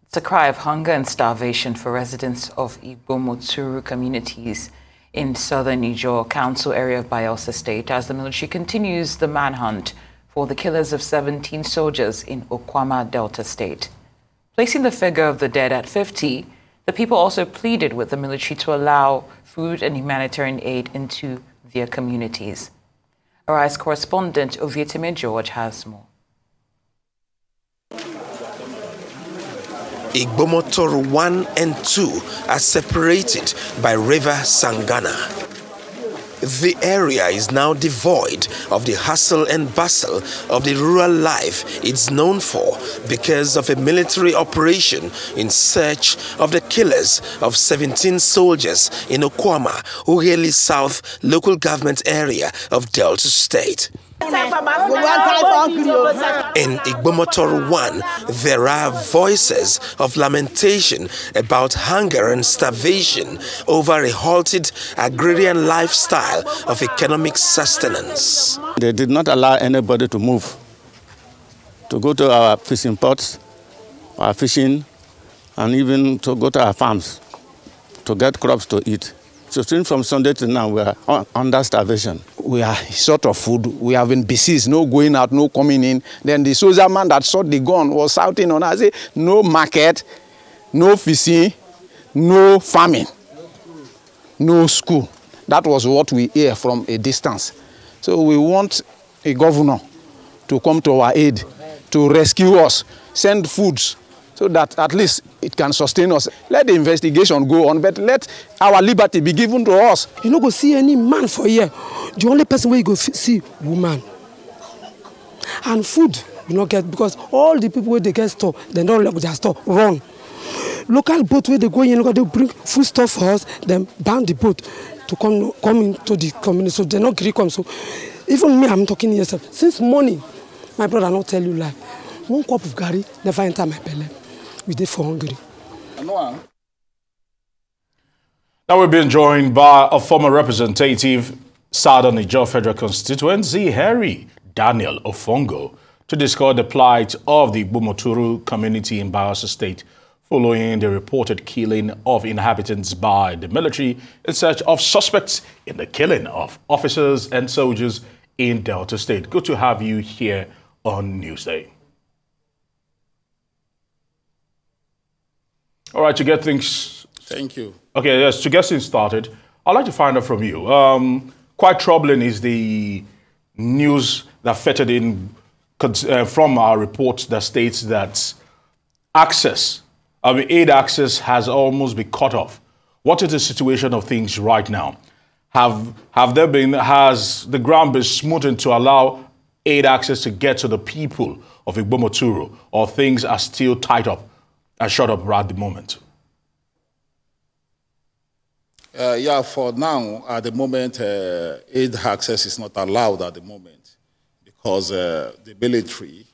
It's a cry of hunger and starvation for residents of Igbomotoru communities in southern Ijaw Council area of Bayelsa State as the military continues the manhunt for the killers of 17 soldiers in Okwama Delta State. Placing the figure of the dead at 50, the people also pleaded with the military to allow food and humanitarian aid into their communities. Arise correspondent Ovietime George has more. Igbomotoru 1 and 2 are separated by River Sangana. The area is now devoid of the hustle and bustle of the rural life it's known for because of a military operation in search of the killers of 17 soldiers in Okwama, Uheli South local government area of Delta State. In Igbomotoru 1, there are voices of lamentation about hunger and starvation over a halted agrarian lifestyle of economic sustenance. They did not allow anybody to move, to go to our fishing ports, our fishing, and even to go to our farms to get crops to eat. So since from Sunday to now, we are under starvation. We are short of food. We have been besieged, no going out, no coming in. Then the soldier man that shot the gun was shouting on us, no market, no fishing, no farming, no school. That was what we hear from a distance. So we want a governor to come to our aid, to rescue us, send foods, so that at least it can sustain us. Let the investigation go on, but let our liberty be given to us. You don't go see any man for here. The only person where you go see woman. And food, you not get, because all the people where they get store, they don't let their store run. Local boat where they go in, they bring food stuff for us, then ban the boat to come into the community. So they're not going to come. So even me, I'm talking here. Since morning, my brother not tell you lie. One cup of gari never enter my belly. We did for hungry. Now we've been joined by a former representative, Southern Ijaw Federal Constituency, Harry Daniel-Ofongo, to discuss the plight of the Igbomotoru community in Bayelsa State following the reported killing of inhabitants by the military in search of suspects in the killing of officers and soldiers in Delta State. Good to have you here on Newsday. All right, to get things... Thank you. Okay, yes, to get things started, I'd like to find out from you. Quite troubling is the news that fettered in from our report that states that aid access has almost been cut off. What is the situation of things right now? Has the ground been smoothened to allow aid access to get to the people of Igbomotoru, or things are still tied up and shut up right at the moment? Yeah, for now, at the moment, aid access is not allowed at the moment because the military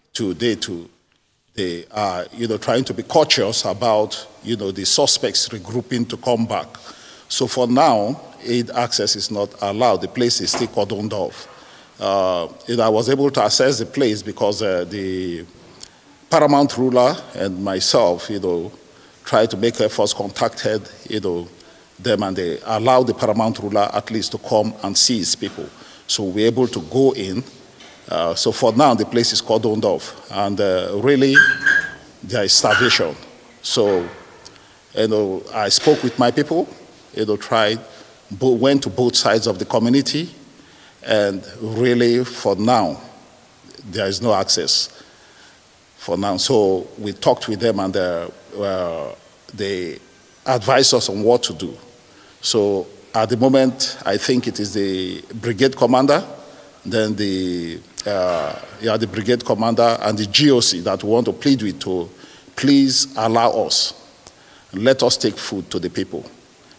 they are, trying to be cautious about, the suspects regrouping to come back. So for now, aid access is not allowed. The place is still cordoned off. I was able to access the place because the paramount ruler and myself, tried to make efforts, contacted, them, and they allowed the paramount ruler at least to come and see his people. So we're able to go in. So for now, the place is cordoned off, and really, there is starvation. So, I spoke with my people, went to both sides of the community, and really, for now, there is no access. For now, so we talked with them, and they advised us on what to do. So at the moment, I think it is the brigade commander, then the brigade commander and the GOC that we want to plead with to please allow us. Let us take food to the people.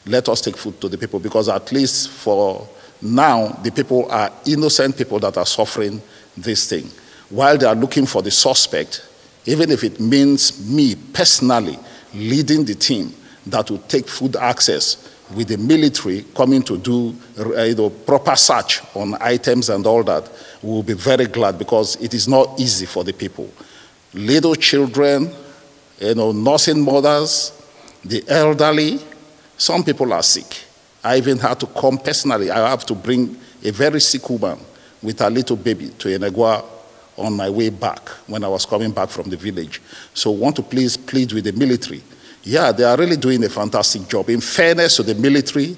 Let us take food to the people, because at least for now, the people are innocent people that are suffering this thing. While they are looking for the suspect, even if it means me personally leading the team that will take food access with the military coming to do proper search on items and all that, we will be very glad, because it is not easy for the people. Little children, nursing mothers, the elderly, some people are sick. I even had to come personally. I have to bring a very sick woman with a little baby to Enegwa on my way back when I was coming back from the village. So I want to please plead with the military. Yeah, they are really doing a fantastic job. In fairness to the military,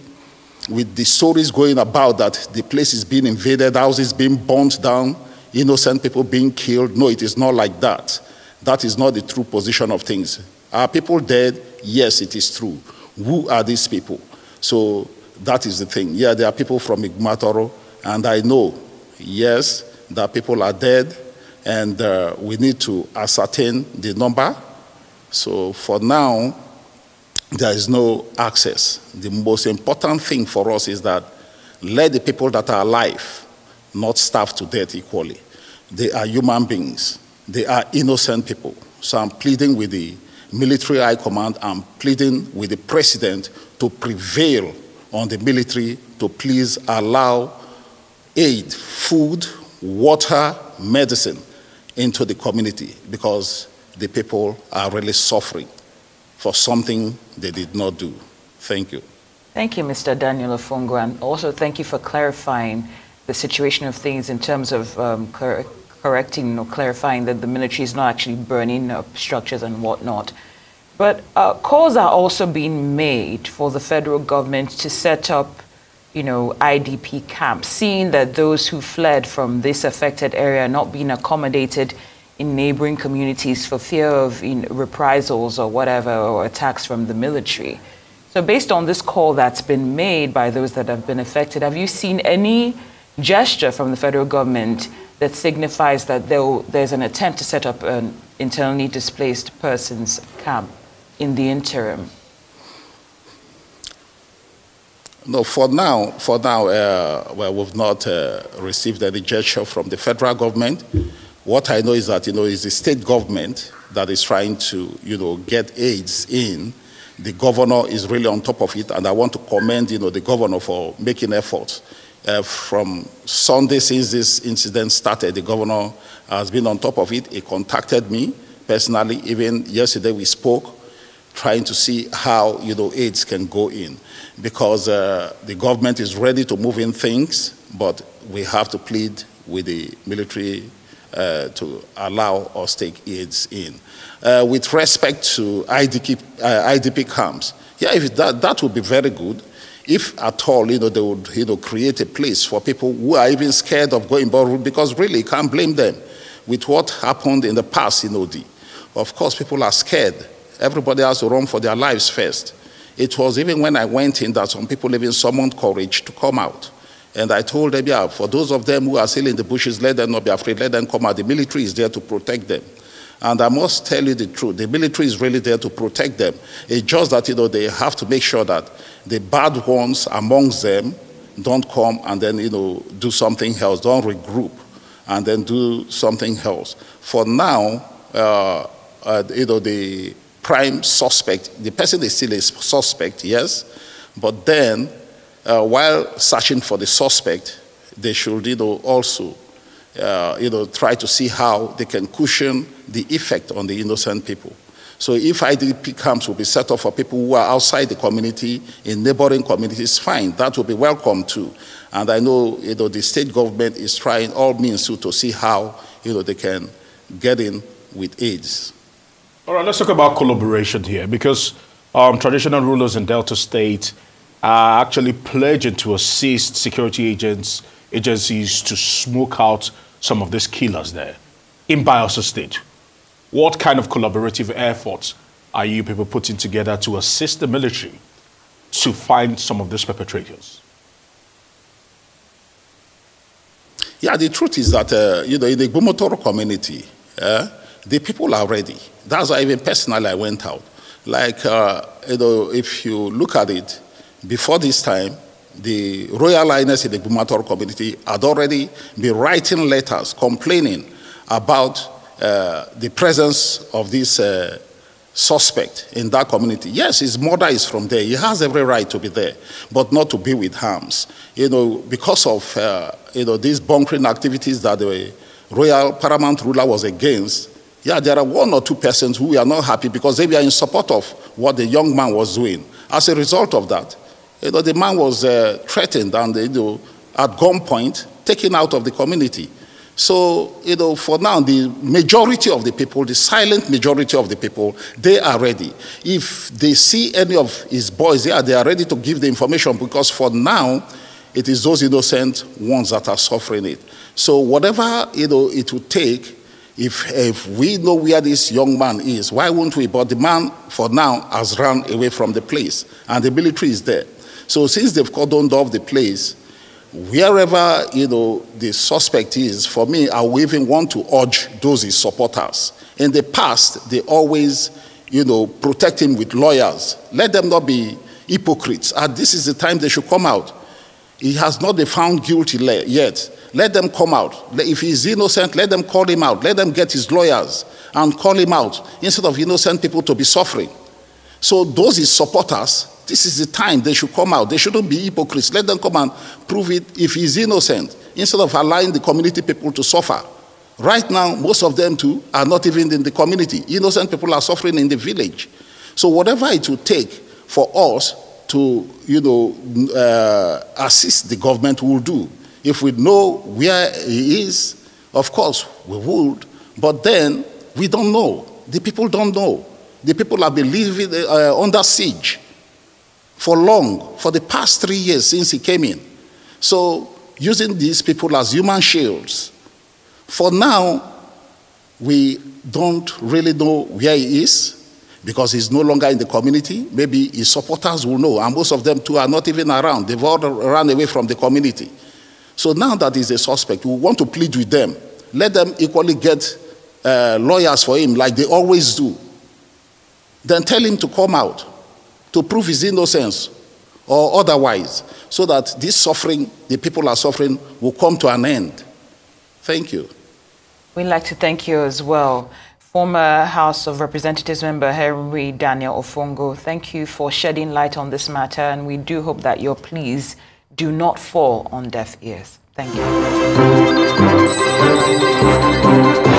with the stories going about that the place is being invaded, houses being burnt down, innocent people being killed. No, it is not like that. That is not the true position of things. Are people dead? Yes, it is true. Who are these people? So that is the thing. Yeah, there are people from Igbomotoru, and I know, yes, that people are dead, and we need to ascertain the number. So for now, there is no access. The most important thing for us is that let the people that are alive not starve to death equally. They are human beings. They are innocent people. So I'm pleading with the military high command, I'm pleading with the president to prevail on the military to please allow aid, food, water, medicine into the community, because the people are really suffering for something they did not do. Thank you. Thank you, Mr. Daniel-Ofongo, and also thank you for clarifying the situation of things in terms of correcting or clarifying that the military is not actually burning up structures and whatnot. But calls are also being made for the federal government to set up, IDP camps, seeing that those who fled from this affected area are not being accommodated in neighboring communities for fear of reprisals or whatever, or attacks from the military. So based on this call that's been made by those that have been affected, have you seen any gesture from the federal government that signifies that there's an attempt to set up an internally displaced persons camp in the interim? No, for now, well, we've not received any gesture from the federal government. What I know is that, it's the state government that is trying to, get aids in. The governor is really on top of it, and I want to commend, the governor for making efforts. From Sunday, since this incident started, the governor has been on top of it. He contacted me personally. Even yesterday we spoke, trying to see how, aids can go in. Because the government is ready to move in things, but we have to plead with the military to allow us to take aids in. With respect to IDP camps, yeah, if that would be very good. If at all, they would, create a place for people who are even scared of going, because really, you can't blame them with what happened in the past in OD. Of course, people are scared. Everybody has to run for their lives first. It was even when I went in that some people even summoned courage to come out. And I told them, yeah, for those of them who are still in the bushes, let them not be afraid, let them come out. The military is there to protect them. And I must tell you the truth, the military is really there to protect them. It's just that, they have to make sure that the bad ones amongst them don't come and then, do something else, don't regroup and then do something else. For now, the prime suspect, the person is still a suspect, yes, but then while searching for the suspect, they should, also, try to see how they can cushion the effect on the innocent people. So if IDP camps will be set up for people who are outside the community, in neighboring communities, fine, that will be welcome too. And I know, the state government is trying all means to see how, they can get in with aids. All right, let's talk about collaboration here, because traditional rulers in Delta State are actually pledging to assist security agencies to smoke out some of these killers there in Bayelsa State. What kind of collaborative efforts are you people putting together to assist the military to find some of these perpetrators? Yeah, the truth is that, in the Igbomotoru community, the people are ready. That's why even personally I went out. Like, if you look at it, before this time, the Royal Highness in the Igbomotoru community had already been writing letters complaining about the presence of these suspect in that community. Yes, his mother is from there. He has every right to be there, but not to be with harms. Because of, these bunkering activities that the royal paramount ruler was against, yeah, there are one or two persons who are not happy because they were in support of what the young man was doing. As a result of that, the man was threatened and, at gunpoint, taken out of the community. So, for now, the majority of the people, the silent majority of the people, they are ready. If they see any of his boys, they are ready to give the information because for now, it is those innocent ones that are suffering it. So whatever, it will take, if we know where this young man is, why won't we? But the man, for now, has run away from the place, and the military is there. So since they've cordoned off the place, wherever, the suspect is, for me, I will even want to urge those his supporters. In the past, they always, protect him with lawyers. Let them not be hypocrites. And this is the time they should come out. He has not been found guilty yet. Let them come out. If he's innocent, let them call him out. Let them get his lawyers and call him out instead of innocent people to be suffering. So those his supporters, this is the time they should come out. They shouldn't be hypocrites. Let them come and prove it if he's innocent, instead of allowing the community people to suffer. Right now, most of them too are not even in the community. Innocent people are suffering in the village. So whatever it will take for us to, assist the government, will do. If we know where he is, of course, we would. But then, we don't know. The people don't know. The people have been living under siege for long, for the past 3 years since he came in. So, using these people as human shields. For now, we don't really know where he is because he's no longer in the community. Maybe his supporters will know, and most of them too are not even around. They've all run away from the community. So now that he's a suspect, we want to plead with them. Let them equally get lawyers for him like they always do. Then tell him to come out to prove his innocence or otherwise, so that this suffering, the people are suffering, will come to an end. Thank you. We'd like to thank you as well. Former House of Representatives member Henry Daniel-Ofongo, thank you for shedding light on this matter, and we do hope that your pleas do not fall on deaf ears. Thank you.